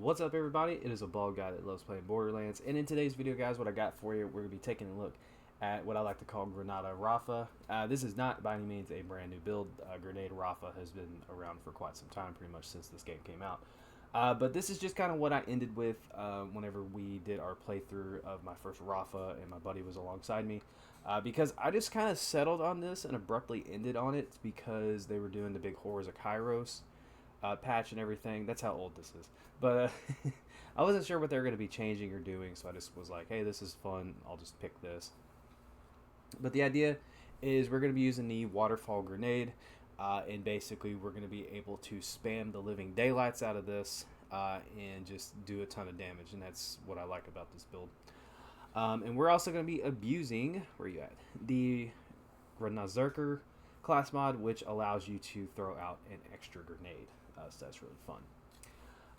What's up, everybody? It is a bald guy that loves playing Borderlands, and in today's video, guys, what I got for you, we're going to be taking a look at what I like to call Granada Rafa. This is not by any means a brand new build. Grenade Rafa has been around for quite some time, pretty much since this game came out. But this is just kind of what I ended with whenever we did our playthrough of my first Rafa, and my buddy was alongside me. Because I just kind of settled on this and abruptly ended on it because they were doing the big Horrors of Kairos patch and everything. That's how old this is. But I wasn't sure what they were going to be changing or doing, so I just was like, hey, this is fun. I'll just pick this. But the idea is we're going to be using the waterfall grenade, and basically we're going to be able to spam the living daylights out of this and just do a ton of damage, and that's what I like about this build. And we're also going to be abusing, where are you at, the Grenazerker class mod, which allows you to throw out an extra grenade, so that's really fun.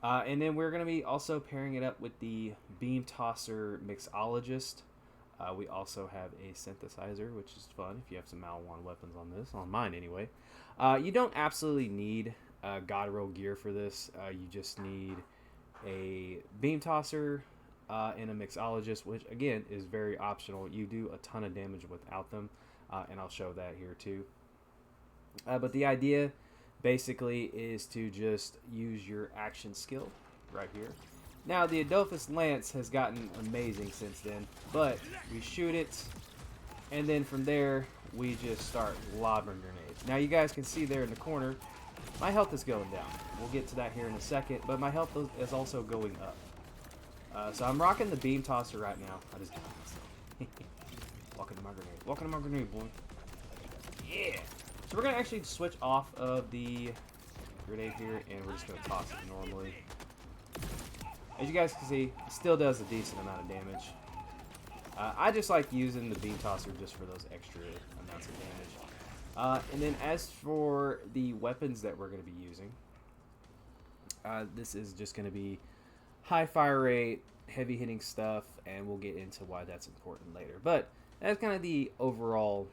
And then we're going to be also pairing it up with the Beam Tosser Mixologist. We also have a synthesizer, which is fun if you have some Malawan weapons on this, on mine anyway. You don't absolutely need God Roll gear for this. You just need a Beam Tosser and a Mixologist, which again is very optional. You do a ton of damage without them, and I'll show that here too. But the idea basically is to just use your action skill right here. Now the Adolphus Lance has gotten amazing since then, but we shoot it, and then from there we just start lobbing grenades. Now you guys can see there in the corner, my health is going down. We'll get to that here in a second, but my health is also going up. So I'm rocking the Beam Tosser right now. I just got myself. Walk into my grenade. Walk into my grenade, boy. Yeah! So we're going to actually switch off of the grenade here, and we're just going to toss it normally. As you guys can see, it still does a decent amount of damage. I just like using the Beam Tosser just for those extra amounts of damage. And then as for the weapons that we're going to be using, this is just going to be high fire rate, heavy hitting stuff, and we'll get into why that's important later. But that's kind of the overall,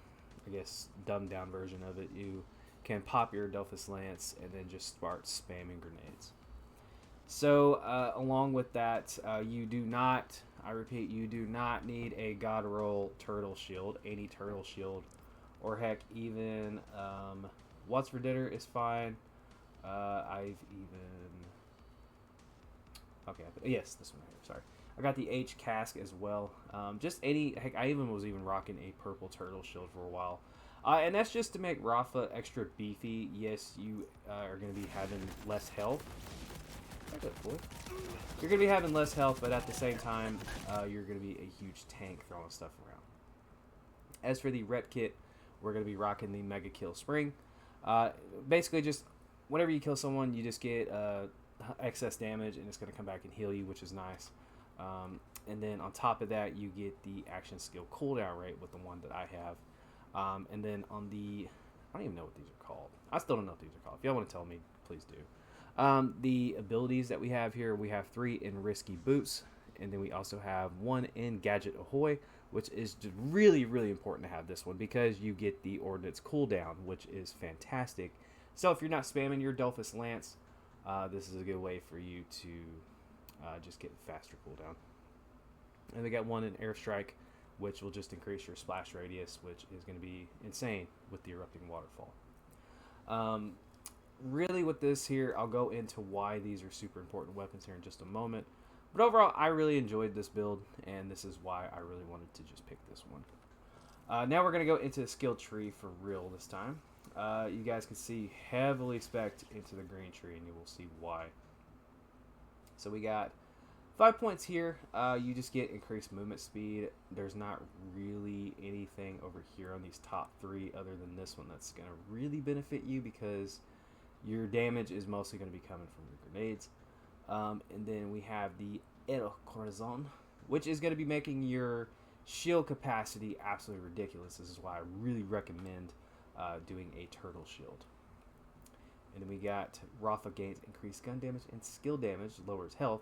I guess, dumbed down version of it. You can pop your Adolphus Lance and then just start spamming grenades. So along with that, you do not, I repeat, you do not need a God Roll Turtle Shield. Any Turtle Shield, or heck, even What's for Dinner is fine. I've even, okay, yes, this one here, sorry. I got the H cask as well. Just any, heck, I even was rocking a purple turtle shield for a while. And that's just to make Rafa extra beefy. Yes, you are going to be having less health. You're going to be having less health, but at the same time, you're going to be a huge tank throwing stuff around. As for the rep kit, we're going to be rocking the Mega Kill Spring. Basically, just whenever you kill someone, you just get excess damage, and it's going to come back and heal you, which is nice. And then on top of that, you get the action skill cooldown rate with the one that I have. And then on the, I don't even know what these are called. I still don't know what these are called. If y'all want to tell me, please do. The abilities that we have here, we have 3 in Risky Boots, and then we also have 1 in Gadget Ahoy, which is just really, really important to have this one because you get the Ordnance cooldown, which is fantastic. So if you're not spamming your Adolphus Lance, this is a good way for you to just get faster cooldown. And they got 1 in Airstrike, which will just increase your splash radius, which is going to be insane with the Erupting Waterfall. Really with this here, I'll go into why these are super important weapons here in just a moment. But overall, I really enjoyed this build, and this is why I really wanted to just pick this one. Now we're going to go into the skill tree for real this time. You guys can see heavily spec'd into the green tree, and you will see why. So we got 5 points here. You just get increased movement speed. There's not really anything over here on these top 3 other than this one that's going to really benefit you because your damage is mostly going to be coming from your grenades. And then we have the El Corazon, which is going to be making your shield capacity absolutely ridiculous. This is why I really recommend doing a turtle shield. And then we got Rafa gains increased gun damage and skill damage, lowers health.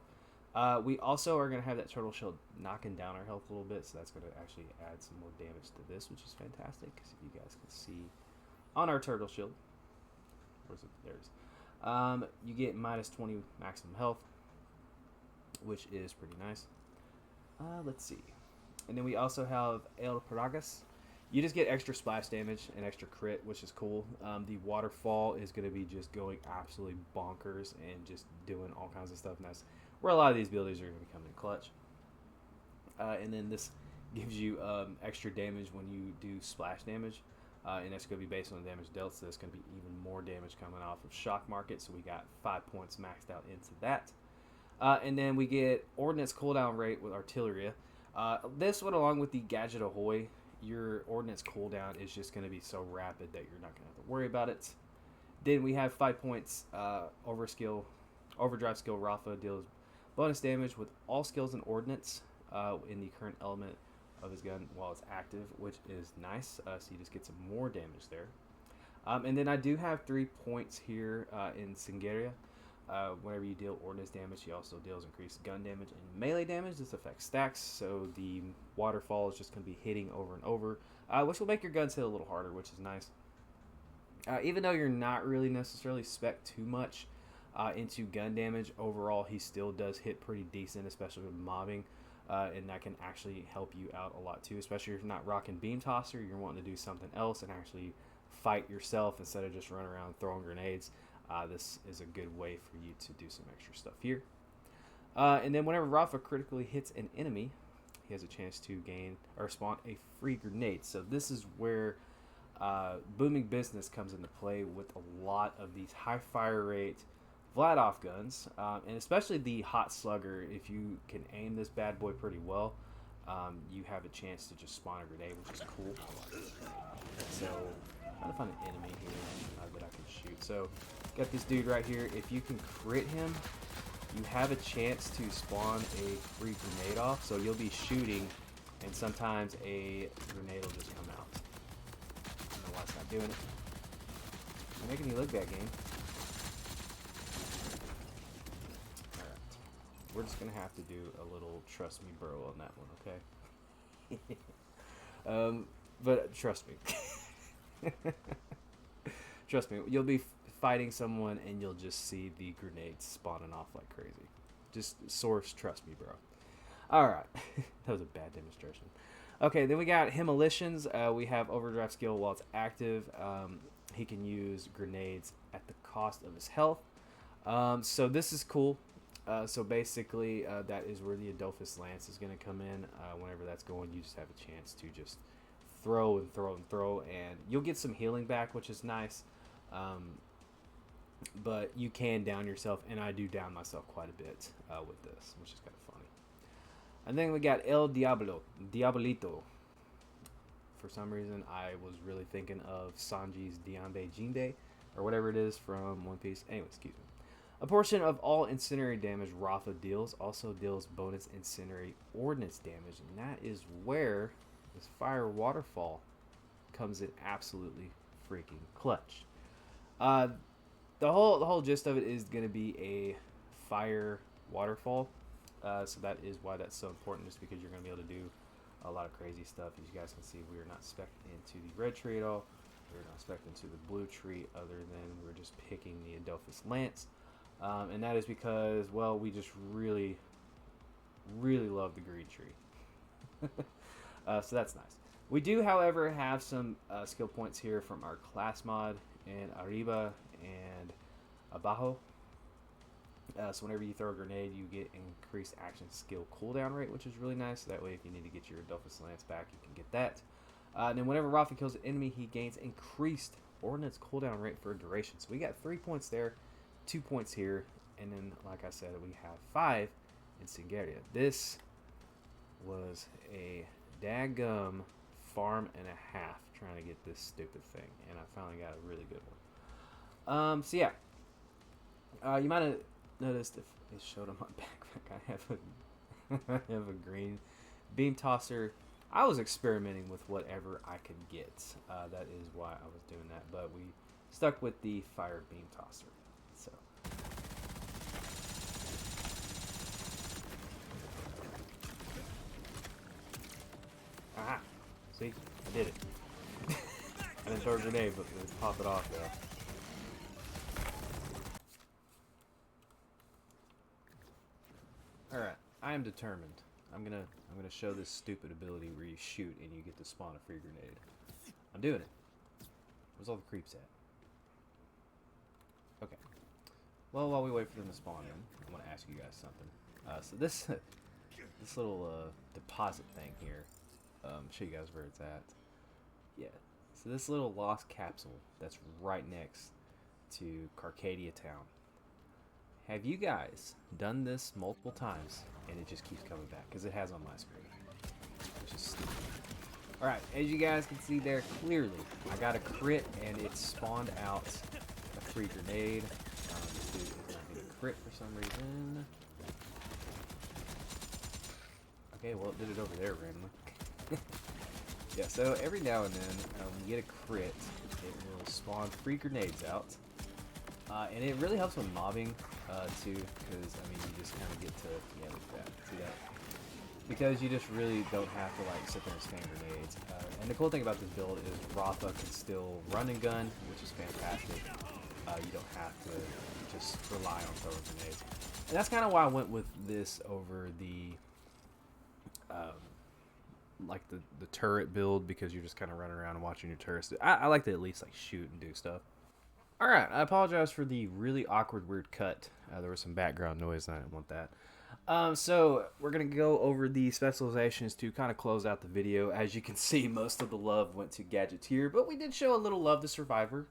We also are going to have that turtle shield knocking down our health a little bit, so that's going to actually add some more damage to this, which is fantastic. Because if you guys can see on our turtle shield, where's it? There's. You get minus 20 maximum health. which is pretty nice. Let's see. And then we also have El Paragas. You just get extra splash damage and extra crit, which is cool. The waterfall is going to be just going absolutely bonkers and just doing all kinds of stuff. And that's where a lot of these abilities are going to be coming in clutch. And then this gives you extra damage when you do splash damage. And that's going to be based on the damage dealt, so there's going to be even more damage coming off of Shock Market. So we got 5 points maxed out into that. And then we get Ordnance cooldown rate with Artilleria. This one, along with the Gadget Ahoy, your Ordnance cooldown is just going to be so rapid that you're not going to have to worry about it. Then we have 5 points Overdrive skill. Rafa deals bonus damage with all skills and Ordnance in the current element of his gun while it's active, which is nice. So you just get some more damage there. And then I do have 3 points here in Singeria. Whenever you deal Ordnance damage, he also deals increased gun damage and melee damage. This affects stacks, so the waterfall is just going to be hitting over and over, which will make your guns hit a little harder, which is nice. Even though you're not really necessarily spec too much into gun damage, overall he still does hit pretty decent, especially with mobbing. And that can actually help you out a lot too, especially if you're not rocking Beam Tosser, you're wanting to do something else and actually fight yourself instead of just running around throwing grenades. This is a good way for you to do some extra stuff here. And then whenever Rafa critically hits an enemy, he has a chance to gain or spawn a free grenade. So this is where Booming Business comes into play with a lot of these high fire rate Vladoff guns, and especially the Hot Slugger. If you can aim this bad boy pretty well, you have a chance to just spawn a grenade, which is cool. So I'm trying to find an enemy here that I can shoot. So got this dude right here. If you can crit him, you have a chance to spawn a free grenade off. So you'll be shooting, and sometimes a grenade will just come out. I don't know why it's not doing it. You're making me look bad, game. We're just going to have to do a little trust me bro on that one, okay? But trust me. Trust me, you'll be fighting someone and you'll just see the grenades spawning off like crazy. Just source trust me bro. Alright, that was a bad demonstration. Okay, then we got Himalations. We have Overdrive skill while it's active. He can use grenades at the cost of his health. So this is cool. So basically, that is where the Adolphus Lance is going to come in. Whenever that's going, you just have a chance to just throw and throw and throw, and you'll get some healing back, which is nice. But you can down yourself, and I do down myself quite a bit with this, which is kind of funny. And then we got El Diabolito. For some reason, I was really thinking of Sanji's Diambe Jinde, or whatever it is from One Piece. Anyway, excuse me. A portion of all incendiary damage Rafa deals also deals bonus incendiary ordnance damage, and that is where this fire waterfall comes in absolutely freaking clutch. The whole gist of it is going to be a fire waterfall, so that is why that's so important, just because you're going to be able to do a lot of crazy stuff. As you guys can see, we are not spec'd into the red tree at all. We're not spec'd into the blue tree, other than we're just picking the Adolphus Lance. And that is because, well, we just really, really love the green tree. So that's nice. We do, however, have some skill points here from our class mod in Arriba and Abajo. So whenever you throw a grenade, you get increased action skill cooldown rate, which is really nice. That way, if you need to get your Adolphus Lance back, you can get that. And then whenever Rafa kills an enemy, he gains increased ordnance cooldown rate for a duration. So we got 3 points there. 2 points here, and then, like I said, we have 5 in Singeria. This was a daggum farm and a half trying to get this stupid thing, and I finally got a really good one. So yeah, you might have noticed if it showed on my backpack, I have a green beam tosser. I was experimenting with whatever I could get. That is why I was doing that, but we stuck with the fire beam tosser. So aha, see, I did it. I didn't throw a grenade, but let's pop it off though. Alright, I am determined. I'm gonna show this stupid ability where you shoot and you get to spawn a free grenade. I'm doing it. Where's all the creeps at? Okay. Well, while we wait for them to spawn in, I want to ask you guys something. So this this little deposit thing here. Show you guys where it's at. Yeah. So this little lost capsule that's right next to Carcadia Town. Have you guys done this multiple times and it just keeps coming back? Because it has on my screen, which is stupid. Alright, as you guys can see there clearly, I got a crit and it spawned out a free grenade. This dude is not getting a crit for some reason. Okay, well it did it over there randomly. Yeah, so every now and then when you get a crit, it will spawn free grenades out. And it really helps with mobbing too, because I mean you just kind of get to, yeah, look at that, see that? Because you just really don't have to like sit there and spam grenades. And the cool thing about this build is Rafa can still run and gun, which is fantastic. You don't have to just rely on throwing grenades. And that's kind of why I went with this over the like the turret build, because you're just kind of running around and watching your turrets. I like to at least like shoot and do stuff. Alright, I apologize for the really awkward, weird cut. There was some background noise and I didn't want that. So we're going to go over the specializations to kind of close out the video. As you can see, most of the love went to Gadgeteer, but we did show a little love to Survivor.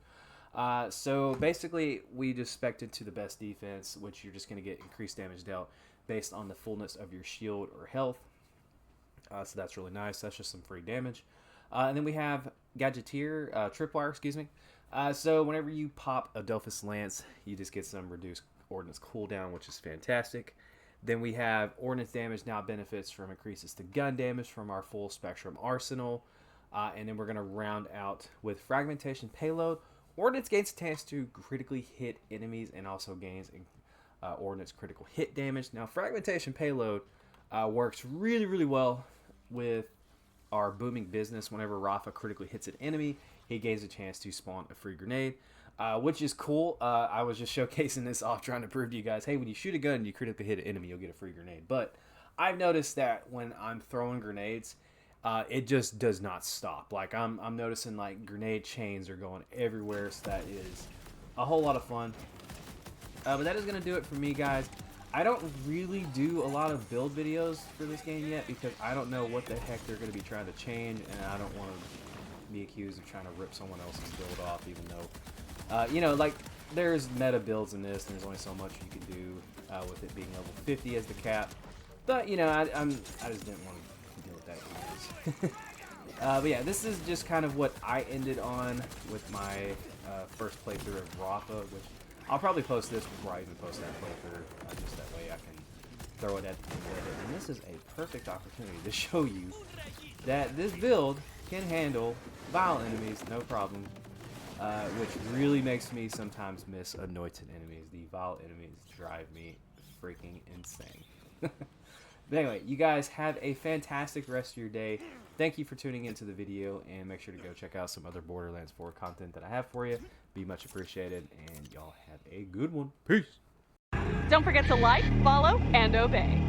So basically, we just spec'd to the best defense, which you're just going to get increased damage dealt based on the fullness of your shield or health. So that's really nice. That's just some free damage. And then we have Gadgeteer, Tripwire, excuse me. So whenever you pop a Delphus Lance, you just get some reduced ordnance cooldown, which is fantastic. Then we have ordnance damage now benefits from increases to gun damage from our full spectrum arsenal. And then we're going to round out with fragmentation payload. Ordnance gains a chance to critically hit enemies and also gains ordnance critical hit damage. Now fragmentation payload works really, really well with our booming business. Whenever Rafa critically hits an enemy, he gains a chance to spawn a free grenade, which is cool. I was just showcasing this off, trying to prove to you guys, hey, when you shoot a gun and you critically hit an enemy, you'll get a free grenade. But I've noticed that when I'm throwing grenades, it just does not stop. Like I'm noticing like grenade chains are going everywhere, so that is a whole lot of fun. But that is going to do it for me, guys. I don't really do a lot of build videos for this game yet because I don't know what the heck they're going to be trying to change, and I don't want to be accused of trying to rip someone else's build off, even though, you know, like, there's meta builds in this, and there's only so much you can do with it being level 50 as the cap. But, you know, I just didn't want to deal with that anyways. But yeah, this is just kind of what I ended on with my first playthrough of Rafa, which I'll probably post this before I even post that playthrough, just that way I can throw it at the end of it. And this is a perfect opportunity to show you that this build can handle vile enemies, no problem, which really makes me sometimes miss anointed enemies. The vile enemies drive me freaking insane. But anyway, you guys have a fantastic rest of your day. Thank you for tuning into the video, and make sure to go check out some other Borderlands 4 content that I have for you. Be much appreciated, and y'all have a good one. Peace! Don't forget to like, follow, and obey.